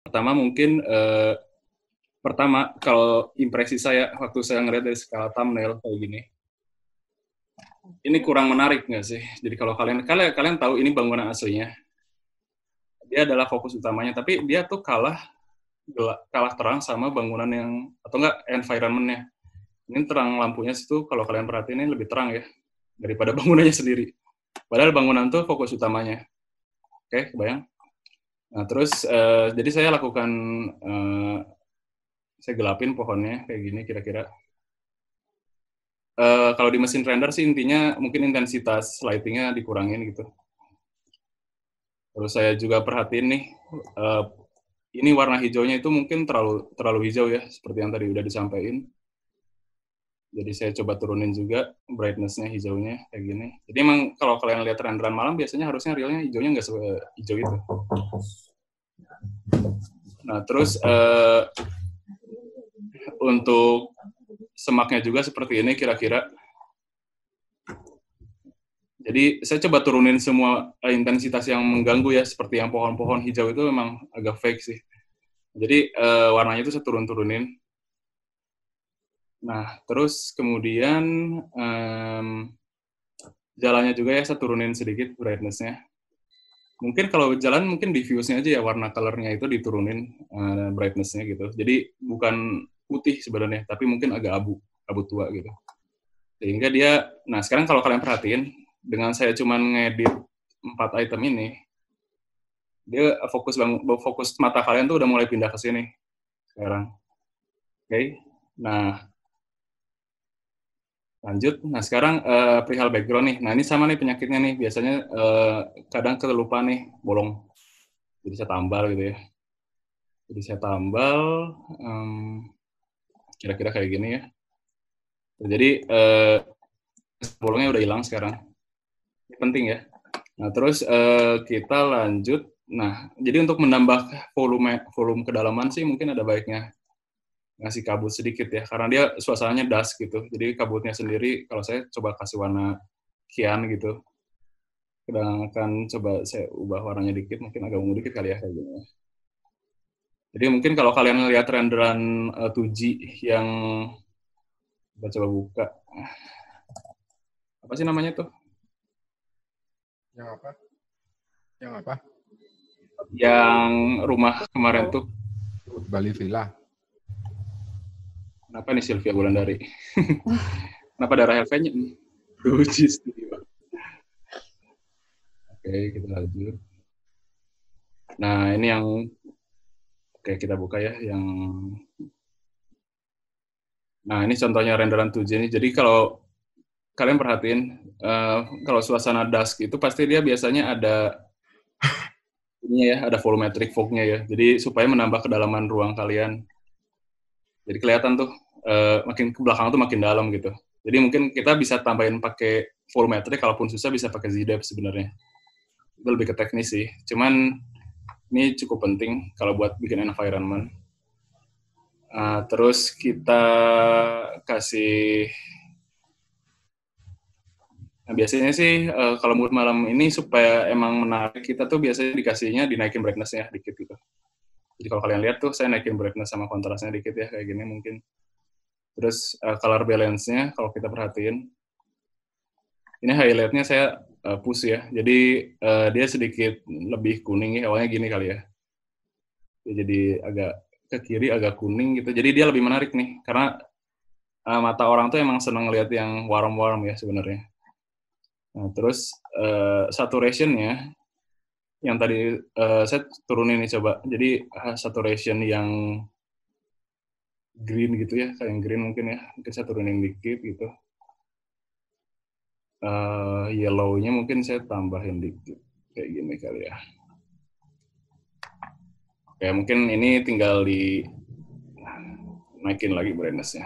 Pertama mungkin, pertama kalau impresi saya waktu saya ngelihat dari skala thumbnail kayak gini, ini kurang menarik nggak sih? Jadi kalau kalian kalian kalian tahu ini bangunan aslinya, dia adalah fokus utamanya, tapi dia tuh kalah terang sama bangunan yang atau enggak environment-nya. Ini terang lampunya situ kalau kalian perhatiin ini lebih terang ya, daripada bangunannya sendiri. Padahal bangunan tuh fokus utamanya. Oke, kebayang? Nah terus, jadi saya lakukan, eee, saya gelapin pohonnya kayak gini kira-kira. Kalau di mesin render sih intinya mungkin intensitas lighting-nya dikurangin gitu. Terus saya juga perhatiin nih, eee, ini warna hijaunya itu mungkin terlalu terlalu hijau ya, seperti yang tadi udah disampaikan. Jadi saya coba turunin juga brightness-nya hijaunya kayak gini. Jadi emang kalau kalian lihat renderan malam biasanya harusnya realnya hijaunya nggak sehijau itu. Nah terus, untuk semaknya juga seperti ini kira-kira. Jadi saya coba turunin semua intensitas yang mengganggu ya, seperti yang pohon-pohon hijau itu memang agak fake sih. Jadi warnanya itu saya turun-turunin. Nah, terus kemudian jalannya juga ya saya turunin sedikit brightness-nya. Mungkin kalau jalan mungkin diffuse-nya aja ya, warna color-nya itu diturunin brightness-nya gitu. Jadi bukan putih sebenarnya, tapi mungkin agak abu, abu tua gitu. Sehingga dia, nah sekarang kalau kalian perhatiin, dengan saya cuman ngedit 4 item ini, dia fokus mata kalian tuh udah mulai pindah ke sini sekarang. Oke. Nah, lanjut. Nah, sekarang perihal background nih. Nah, ini sama nih penyakitnya nih. Biasanya kadang kelupaan nih bolong. Jadi saya tambal gitu ya. Jadi saya tambal kira-kira kayak gini ya. Jadi bolongnya udah hilang sekarang. Ini penting ya. Nah, terus kita lanjut. Nah, jadi untuk menambah volume kedalaman sih mungkin ada baiknya ngasih kabut sedikit ya, karena dia suasananya dusk gitu. Jadi kabutnya sendiri kalau saya coba kasih warna cyan gitu. Sedangkan coba saya ubah warnanya dikit, mungkin agak ungu dikit kali ya kayak gini. Jadi mungkin kalau kalian lihat renderan 2G yang kita coba buka. Apa sih namanya tuh? Yang apa? Yang apa? Yang rumah kemarin tuh. Bali Villa. Kenapa nih Sylvia Wulandari? Kenapa darah LV-nya? 2G Studio. Oke, kita lanjut. Nah, ini yang oke kita buka ya yang nah ini contohnya renderan 2G ini. Jadi kalau kalian perhatiin kalau suasana dusk itu pasti dia biasanya ada ini ya, ada volumetric fog-nya ya. Jadi supaya menambah kedalaman ruang kalian. Jadi kelihatan tuh makin ke belakang tuh makin dalam gitu. Jadi mungkin kita bisa tambahin pakai volumetric, kalaupun susah bisa pakai ZDepth sebenarnya. Itu lebih ke teknis sih. Cuman ini cukup penting kalau buat bikin environment. Terus kita kasih, nah biasanya sih kalau mood malam ini supaya emang menarik, kita tuh biasanya dikasihnya dinaikin brightness-nya dikit gitu. Jadi kalau kalian lihat tuh saya naikin brightness sama kontrasnya dikit ya kayak gini mungkin. Terus color balance-nya kalau kita perhatiin, ini highlight-nya saya push ya. Jadi dia sedikit lebih kuning ya, awalnya gini kali ya. Jadi agak ke kiri agak kuning gitu. Jadi dia lebih menarik nih karena mata orang tuh emang seneng lihat yang warm-warm ya sebenarnya. Nah, terus saturation-nya yang tadi saya turunin nih coba. Jadi saturation yang green gitu ya, kayak yang green mungkin ya. Mungkin saya turunin dikit gitu. Yellow-nya mungkin saya tambahin dikit. Kayak gini kali ya. Oke, mungkin ini tinggal di naikin lagi brightness-nya.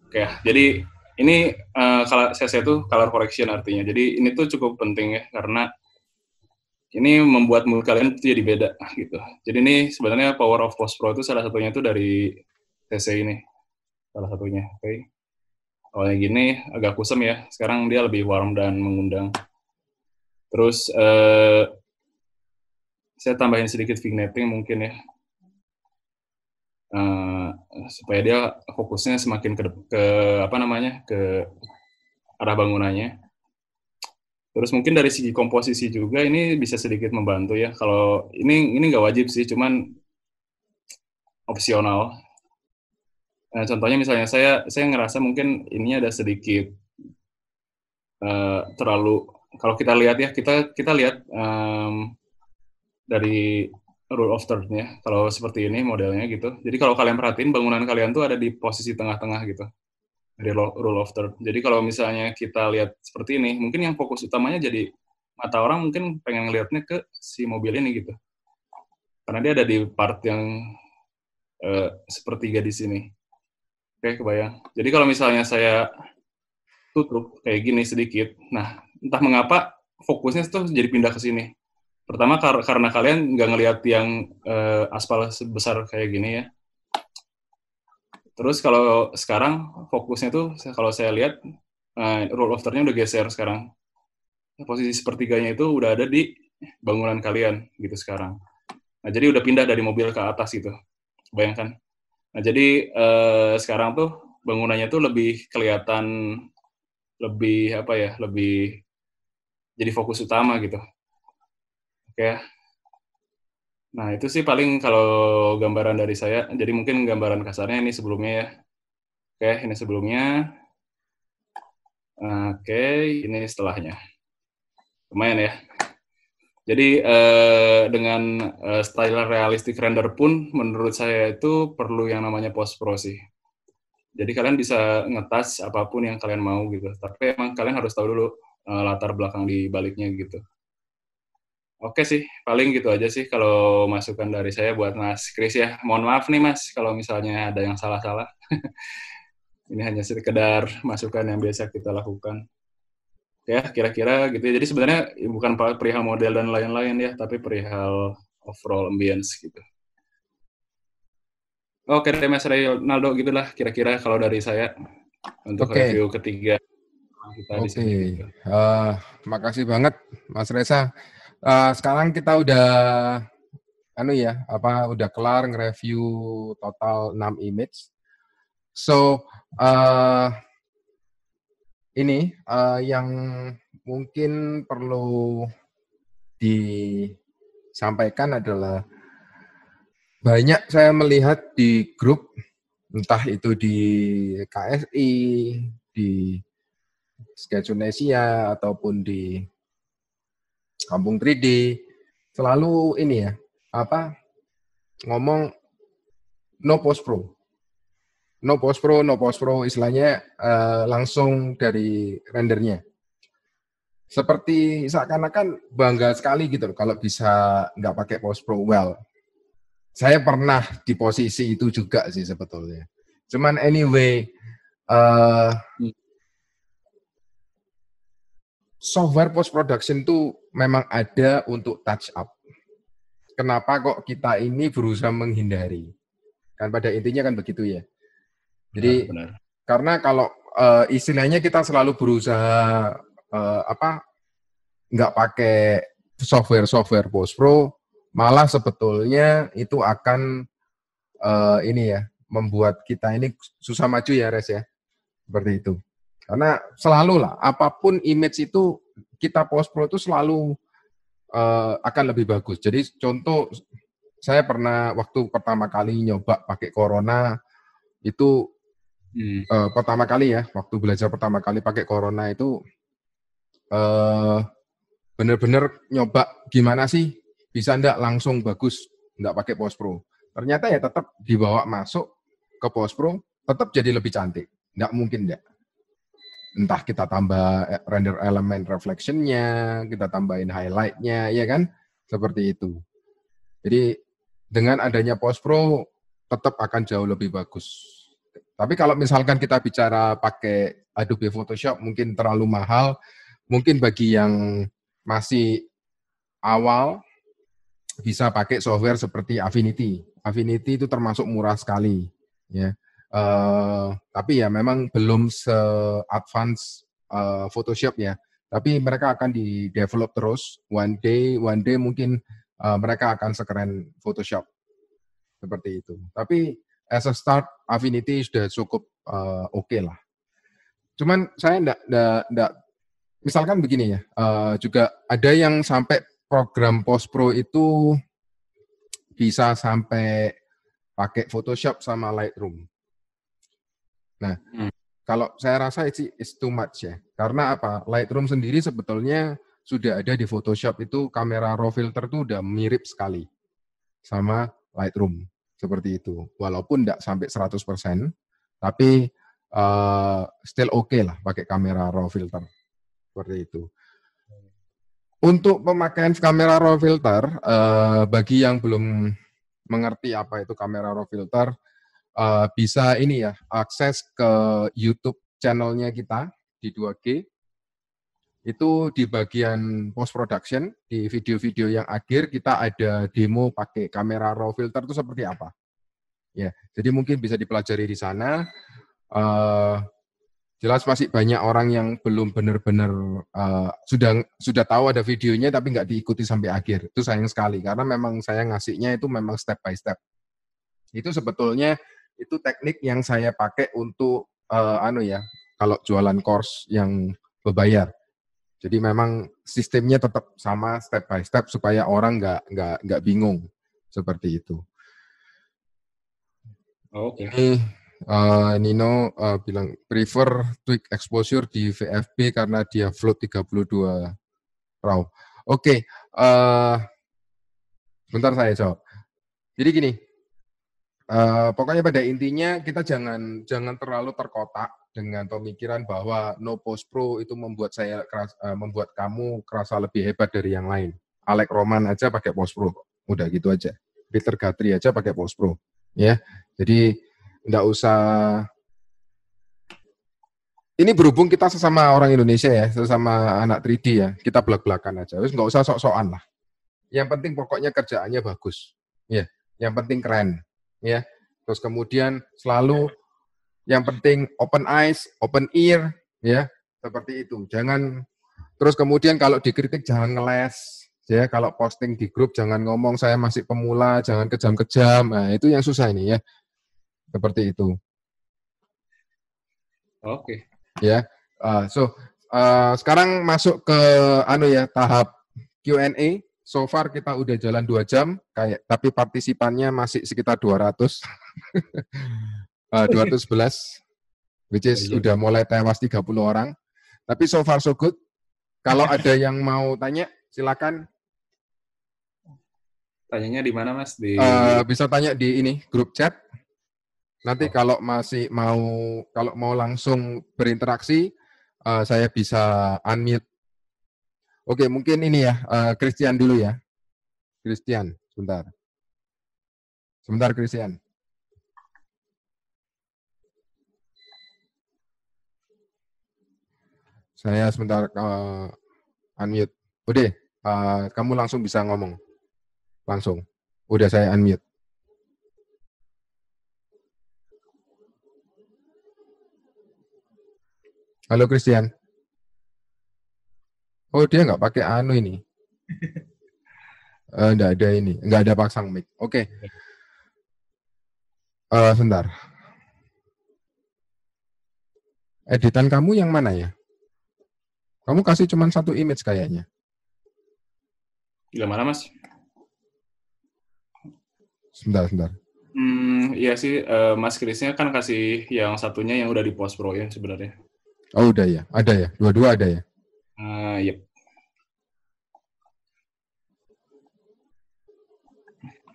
Oke, jadi ini kalau saya tuh color correction artinya. Jadi ini tuh cukup penting ya karena ini membuat mood kalian tuh jadi beda gitu. Jadi ini sebenarnya power of post pro itu salah satunya itu dari TC ini. Salah satunya. Oke. Awalnya gini agak kusem ya. Sekarang dia lebih warm dan mengundang. Terus saya tambahin sedikit vignetting mungkin ya, supaya dia fokusnya semakin ke apa namanya, ke arah bangunannya. Terus mungkin dari segi komposisi juga ini bisa sedikit membantu ya. Kalau ini nggak wajib sih, cuman opsional. Contohnya misalnya saya ngerasa mungkin ini ada sedikit terlalu, kalau kita lihat ya, kita lihat dari rule of third ya. Kalau seperti ini modelnya gitu. Jadi kalau kalian perhatiin bangunan kalian tuh ada di posisi tengah-tengah gitu dari rule of third. Jadi kalau misalnya kita lihat seperti ini, mungkin yang fokus utamanya jadi mata orang mungkin pengen ngelihatnya ke si mobil ini gitu. Karena dia ada di part yang sepertiga di sini. Oke, kebayang. Jadi kalau misalnya saya tutup kayak gini sedikit, nah entah mengapa fokusnya tuh jadi pindah ke sini. Pertama karena kalian nggak ngelihat yang aspal sebesar kayak gini ya. Terus kalau sekarang fokusnya tuh kalau saya lihat rule of third-nya udah geser sekarang. Posisi sepertiganya itu udah ada di bangunan kalian gitu sekarang. Nah, jadi udah pindah dari mobil ke atas gitu. Bayangkan. Nah, jadi sekarang tuh bangunannya tuh lebih kelihatan, lebih apa ya, lebih jadi fokus utama gitu. Oke. Nah, itu sih paling kalau gambaran dari saya. Jadi mungkin gambaran kasarnya ini sebelumnya ya. Oke, ini sebelumnya. Oke, ini setelahnya. Lumayan ya. Jadi dengan style realistic render pun menurut saya itu perlu yang namanya post pro sih. Jadi kalian bisa nge-touch apapun yang kalian mau gitu. Tapi emang kalian harus tahu dulu latar belakang di baliknya gitu. Oke sih, paling gitu aja sih kalau masukan dari saya buat Mas Kris ya. Mohon maaf nih Mas kalau misalnya ada yang salah-salah. Ini hanya sekedar masukan yang biasa kita lakukan. Ya, kira-kira gitu ya. Jadi sebenarnya bukan perihal model dan lain-lain ya, tapi perihal overall ambience gitu. Oke deh Mas Ronaldo, gitulah kira-kira kalau dari saya untuk review ketiga kita di sini. Gitu. Makasih banget Mas Reza. Sekarang kita udah udah kelar nge-review total 6 image. So, ini yang mungkin perlu disampaikan adalah banyak saya melihat di grup, entah itu di KSI, di Sketchunesia, ataupun di Kampung 3D, selalu ini ya, ngomong no post pro. No post pro, istilahnya langsung dari rendernya. Seperti seakan-akan bangga sekali gitu loh kalau bisa nggak pakai post pro. Well, saya pernah di posisi itu juga sih sebetulnya. Cuman anyway, software post production itu memang ada untuk touch up. Kenapa kok kita ini berusaha menghindari? Kan pada intinya kan begitu ya. Jadi benar. Karena kalau istilahnya kita selalu berusaha nggak pakai software post pro, malah sebetulnya itu akan ini ya membuat kita ini susah maju ya Res ya, seperti itu. Karena selalu lah apapun image itu kita post pro itu selalu akan lebih bagus. Jadi contoh saya pernah waktu pertama kali nyoba pakai Corona itu pertama kali ya, waktu belajar pertama kali pakai Corona itu bener-bener nyoba gimana sih bisa enggak langsung bagus enggak pakai post pro. Ternyata ya tetap dibawa masuk ke post pro tetap jadi lebih cantik. Enggak mungkin enggak. Entah kita tambah render element reflection-nya, kita tambahin highlight-nya, ya kan? Seperti itu. Jadi dengan adanya post pro tetap akan jauh lebih bagus. Tapi kalau misalkan kita bicara pakai Adobe Photoshop mungkin terlalu mahal, mungkin bagi yang masih awal bisa pakai software seperti Affinity. Affinity itu termasuk murah sekali, ya. Tapi ya memang belum se-advance Photoshop ya. Tapi mereka akan di-develop terus. One day mungkin mereka akan sekeren Photoshop seperti itu. Tapi as a start, Affinity sudah cukup oke lah. Cuman saya enggak misalkan begini ya, juga ada yang sampai program Post Pro itu bisa sampai pakai Photoshop sama Lightroom. Nah, kalau saya rasa it's too much ya. Karena apa? Lightroom sendiri sebetulnya sudah ada di Photoshop itu kamera raw filter itu udah mirip sekali sama Lightroom. Seperti itu. Walaupun tidak sampai 100%, tapi still oke lah pakai kamera raw filter. Seperti itu. Untuk pemakaian kamera raw filter, bagi yang belum mengerti apa itu kamera raw filter, bisa ini ya, akses ke YouTube channelnya kita di 2G. Itu di bagian post production, di video-video yang akhir kita ada demo pakai kamera raw filter itu seperti apa. Ya, jadi mungkin bisa dipelajari di sana. Jelas masih banyak orang yang belum benar-benar sudah tahu ada videonya tapi nggak diikuti sampai akhir. Itu sayang sekali karena memang saya ngasihnya itu memang step by step. Itu sebetulnya itu teknik yang saya pakai untuk kalau jualan course yang berbayar. Jadi memang sistemnya tetap sama step by step supaya orang nggak bingung seperti itu. Oke. Ini Nino bilang prefer tweak exposure di VFB karena dia float 32 RAW. Oke, sebentar saya jawab. Jadi gini, pokoknya pada intinya kita jangan terlalu terkotak dengan pemikiran bahwa no post pro itu membuat membuat kamu kerasa lebih hebat dari yang lain. Alex Roman aja pakai post pro, udah gitu aja. Peter Gatry aja pakai post pro, ya. Jadi nggak usah. Ini berhubung kita sesama orang Indonesia ya, sesama anak 3D ya, kita belak-belakan aja. Terus nggak usah sok-sokan lah. Yang penting pokoknya kerjaannya bagus, ya. Yang penting keren, ya. Terus kemudian selalu yang penting open eyes, open ear, ya, seperti itu. Jangan terus kemudian kalau dikritik jangan ngeles, ya. Kalau posting di grup jangan ngomong saya masih pemula, jangan kejam-kejam. Nah, itu yang susah ini ya. Seperti itu. Oke. Ya. Sekarang masuk ke tahap Q&A. So far kita udah jalan 2 jam, tapi partisipannya masih sekitar 200. 211, which is udah mulai tewas 30 orang. Tapi so far so good. Kalau ada yang mau tanya, silakan. Tanyanya di mana, Mas? Bisa tanya di ini, grup chat. Nanti kalau mau langsung berinteraksi, saya bisa unmute. Oke, mungkin ini ya, Christian dulu ya. Christian, sebentar. Sebentar, Christian. Saya sebentar unmute. Udah, kamu langsung bisa ngomong. Langsung. Udah saya unmute. Halo Christian. Oh dia nggak pakai ini. Nggak ada ini, nggak ada pasang mic. Oke. Sebentar. Editan kamu yang mana ya? Kamu kasih cuma 1 image kayaknya. Yang mana, Mas? Sebentar. Iya sih, Mas Krisnya kan kasih yang satunya yang udah di post pro ya sebenarnya. Oh udah ya, ada ya, dua-dua ada ya. Yep.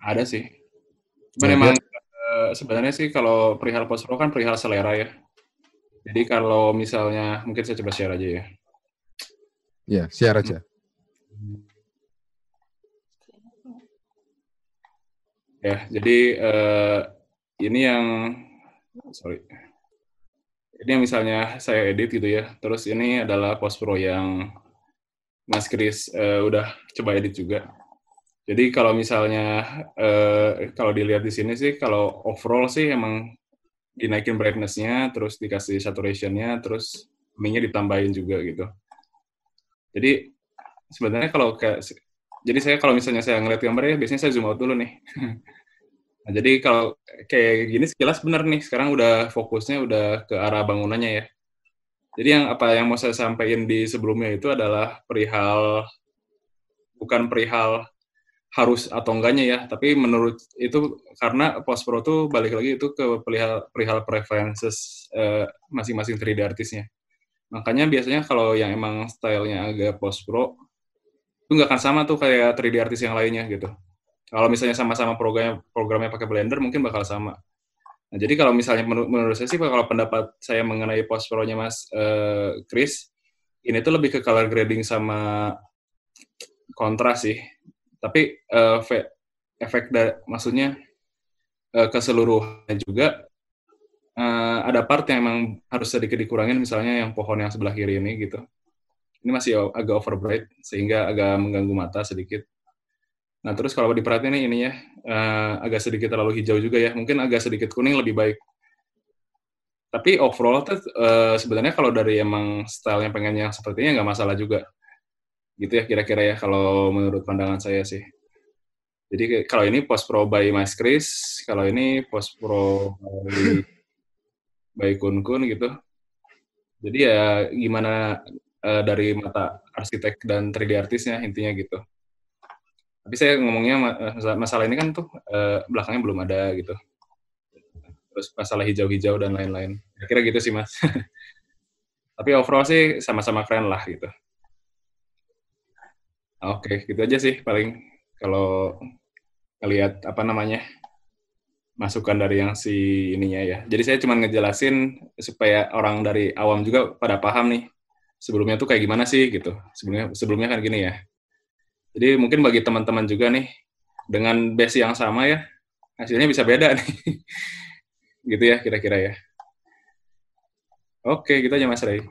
Ada sih. Cuman memang sebenarnya sih kalau perihal post pro kan perihal selera ya. Jadi kalau misalnya mungkin saya coba share aja ya. Ya, share aja. Ya, jadi ini yang misalnya saya edit gitu ya. Terus ini adalah post pro yang Mas Kris udah coba edit juga. Jadi kalau misalnya kalau dilihat di sini sih kalau overall sih emang dinaikin brightness-nya, terus dikasih saturation-nya, terus ming-nya ditambahin juga gitu. Jadi sebenarnya kalau kayak Jadi saya kalau misalnya saya ngeliat gambarnya, biasanya saya zoom out dulu nih. Nah, jadi kalau kayak gini sekilas benar nih, sekarang udah fokusnya udah ke arah bangunannya ya. Jadi yang mau saya sampaikan di sebelumnya itu adalah bukan perihal harus atau enggaknya ya, tapi menurut itu karena post pro tuh balik lagi itu ke perihal preferences masing-masing 3D artisnya. Makanya biasanya kalau yang emang stylenya agak post pro itu nggak akan sama tuh kayak 3D artis yang lainnya gitu. Kalau misalnya sama-sama programnya pakai Blender mungkin bakal sama. Nah, jadi kalau misalnya menurut saya sih, kalau pendapat saya mengenai post pro-nya Mas Chris, ini tuh lebih ke color grading sama kontras sih. Tapi efek maksudnya keseluruhannya juga ada part yang emang harus sedikit dikurangin, misalnya yang pohon yang sebelah kiri ini gitu. Ini masih agak overbright sehingga agak mengganggu mata sedikit. Nah, terus kalau diperhatiin nih ininya agak sedikit terlalu hijau juga ya. Mungkin agak sedikit kuning lebih baik. Tapi overall tuh sebenarnya kalau dari emang style yang pengennya sepertinya nggak masalah juga. Gitu ya kira-kira ya kalau menurut pandangan saya sih. Jadi kalau ini post pro by Mas Chris, kalau ini post pro by Kun Kun gitu. Jadi ya gimana dari mata arsitek dan 3D artisnya intinya gitu. Tapi saya ngomongnya masalah ini kan tuh belakangnya belum ada gitu. Terus masalah hijau-hijau dan lain-lain. Kira-kira gitu sih Mas. Tapi overall sih sama-sama keren lah gitu. Oke, gitu aja sih paling kalau ngelihat apa namanya masukan dari yang si ininya ya. Jadi saya cuma ngejelasin supaya orang dari awam juga pada paham nih. Sebelumnya tuh kayak gimana sih gitu. Sebelumnya kan gini ya. Jadi mungkin bagi teman-teman juga nih dengan base yang sama ya, hasilnya bisa beda nih. Gitu ya kira-kira ya. Oke, gitu aja Mas Ray.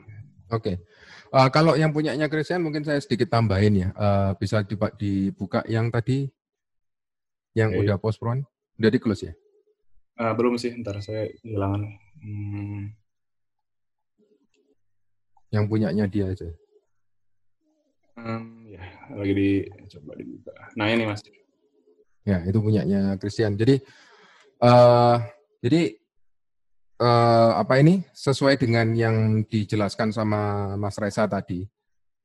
Oke. Kalau yang punyanya Christian mungkin saya sedikit tambahin ya. Bisa dibuka yang tadi yang Oke. udah post pro, udah di close ya? Belum sih, ntar saya kehilangan. Yang punyanya dia aja. Ya, lagi coba dibuka. Nah ini Mas. Ya, itu punyanya Christian. Jadi apa ini sesuai dengan yang dijelaskan sama Mas Reza tadi.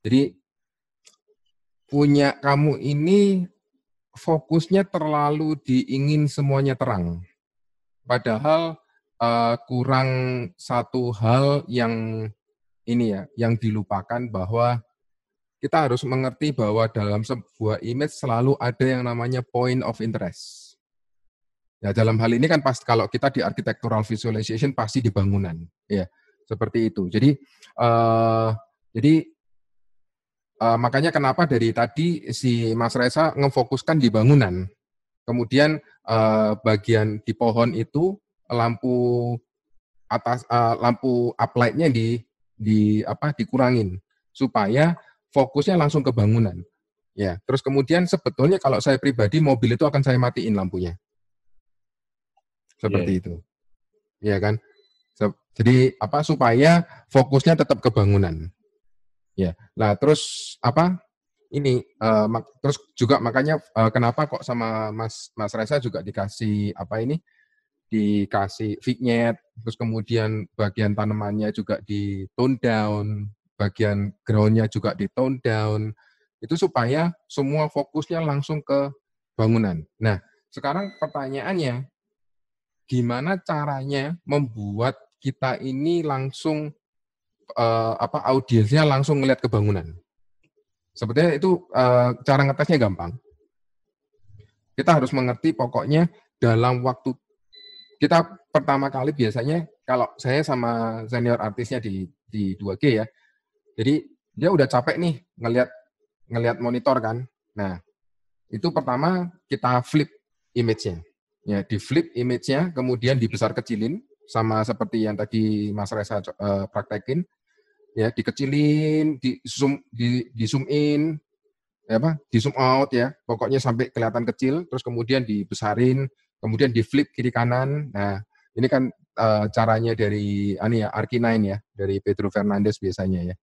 Jadi punya kamu ini fokusnya terlalu diingin semuanya terang. Padahal kurang satu hal yang ini ya, yang dilupakan bahwa kita harus mengerti bahwa dalam sebuah image selalu ada yang namanya point of interest. Ya, dalam hal ini kan pasti kalau kita di architectural visualization pasti di bangunan, ya seperti itu. Jadi makanya kenapa dari tadi si Mas Reza ngefokuskan di bangunan. Kemudian bagian di pohon itu lampu atas lampu uplight-nya dikurangin supaya fokusnya langsung ke bangunan. Ya, terus kemudian sebetulnya kalau saya pribadi mobil itu akan saya matiin lampunya. Seperti itu. Ya kan? Jadi supaya fokusnya tetap ke bangunan. Ya. Nah, terus terus juga makanya kenapa kok sama Mas Reza juga dikasih dikasih vignette, terus kemudian bagian tanamannya juga di tone down, bagian ground-nya juga di tone down, itu supaya semua fokusnya langsung ke bangunan. Nah, sekarang pertanyaannya, gimana caranya membuat kita ini langsung audiensnya langsung ngelihat ke bangunan? Sebetulnya itu cara ngetesnya gampang. Kita harus mengerti pokoknya dalam waktu kita pertama kali biasanya kalau saya sama senior artisnya di 2G ya. Jadi dia udah capek nih ngelihat monitor kan. Nah, itu pertama kita flip image-nya. Ya, di flip image-nya kemudian dibesar kecilin sama seperti yang tadi Mas Reza praktekin. Ya, dikecilin, di zoom in, di zoom out ya. Pokoknya sampai kelihatan kecil, terus kemudian dibesarin, kemudian di flip kiri kanan. Nah, ini kan caranya dari Arki9 ya, dari Pedro Fernandez biasanya ya.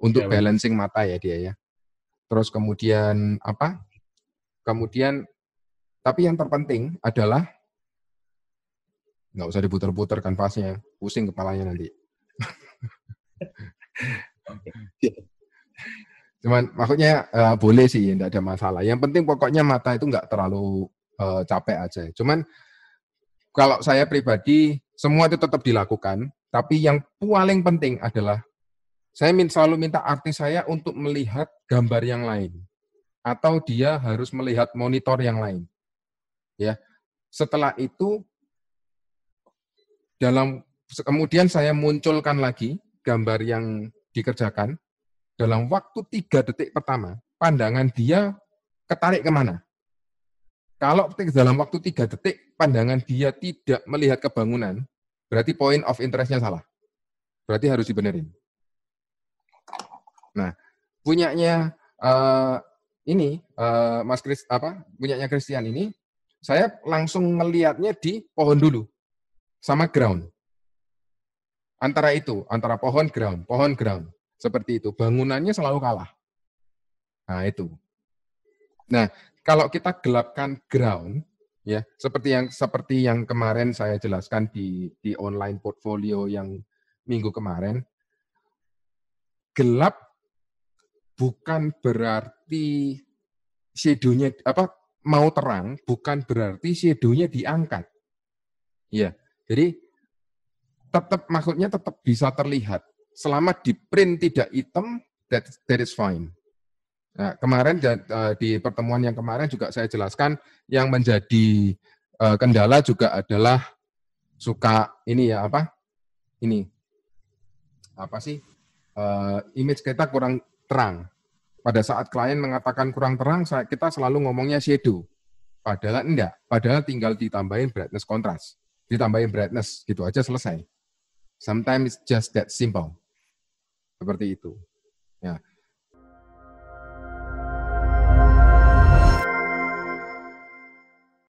Untuk Ya, betul. balancing mata ya dia ya. Terus kemudian apa? Kemudian, tapi yang terpenting adalah, nggak usah diputar-putar kanvasnya, pusing kepalanya nanti. Cuman maksudnya boleh sih, tidak ada masalah. Yang penting pokoknya mata itu nggak terlalu capek aja. Cuman kalau saya pribadi, semua itu tetap dilakukan, tapi yang paling penting adalah saya selalu minta artis saya untuk melihat gambar yang lain, atau dia harus melihat monitor yang lain. Ya, setelah itu kemudian saya munculkan lagi gambar yang dikerjakan dalam waktu 3 detik pertama. Pandangan dia ketarik kemana? Kalau dalam waktu 3 detik pandangan dia tidak melihat kebangunan, berarti point of interest-nya salah. Berarti harus dibenerin. Nah, punyanya Mas Kris punyanya Christian ini, saya langsung ngelihatnya di pohon dulu sama ground. Antara pohon ground. Seperti itu. Bangunannya selalu kalah. Nah, itu. Nah, kalau kita gelapkan ground, ya, seperti yang kemarin saya jelaskan di online portfolio yang minggu kemarin, gelap bukan berarti shadow-nya mau terang, bukan berarti shadow-nya diangkat. Ya, jadi maksudnya tetap bisa terlihat. Selama di print tidak hitam, that is fine. Nah, kemarin di pertemuan yang kemarin juga saya jelaskan yang menjadi kendala juga adalah suka image kita kurang terang. Pada saat klien mengatakan kurang terang, kita selalu ngomongnya shadow. Padahal enggak. Padahal tinggal ditambahin brightness kontras. Ditambahin brightness, gitu aja selesai. Sometimes it's just that simple. Seperti itu. Ya.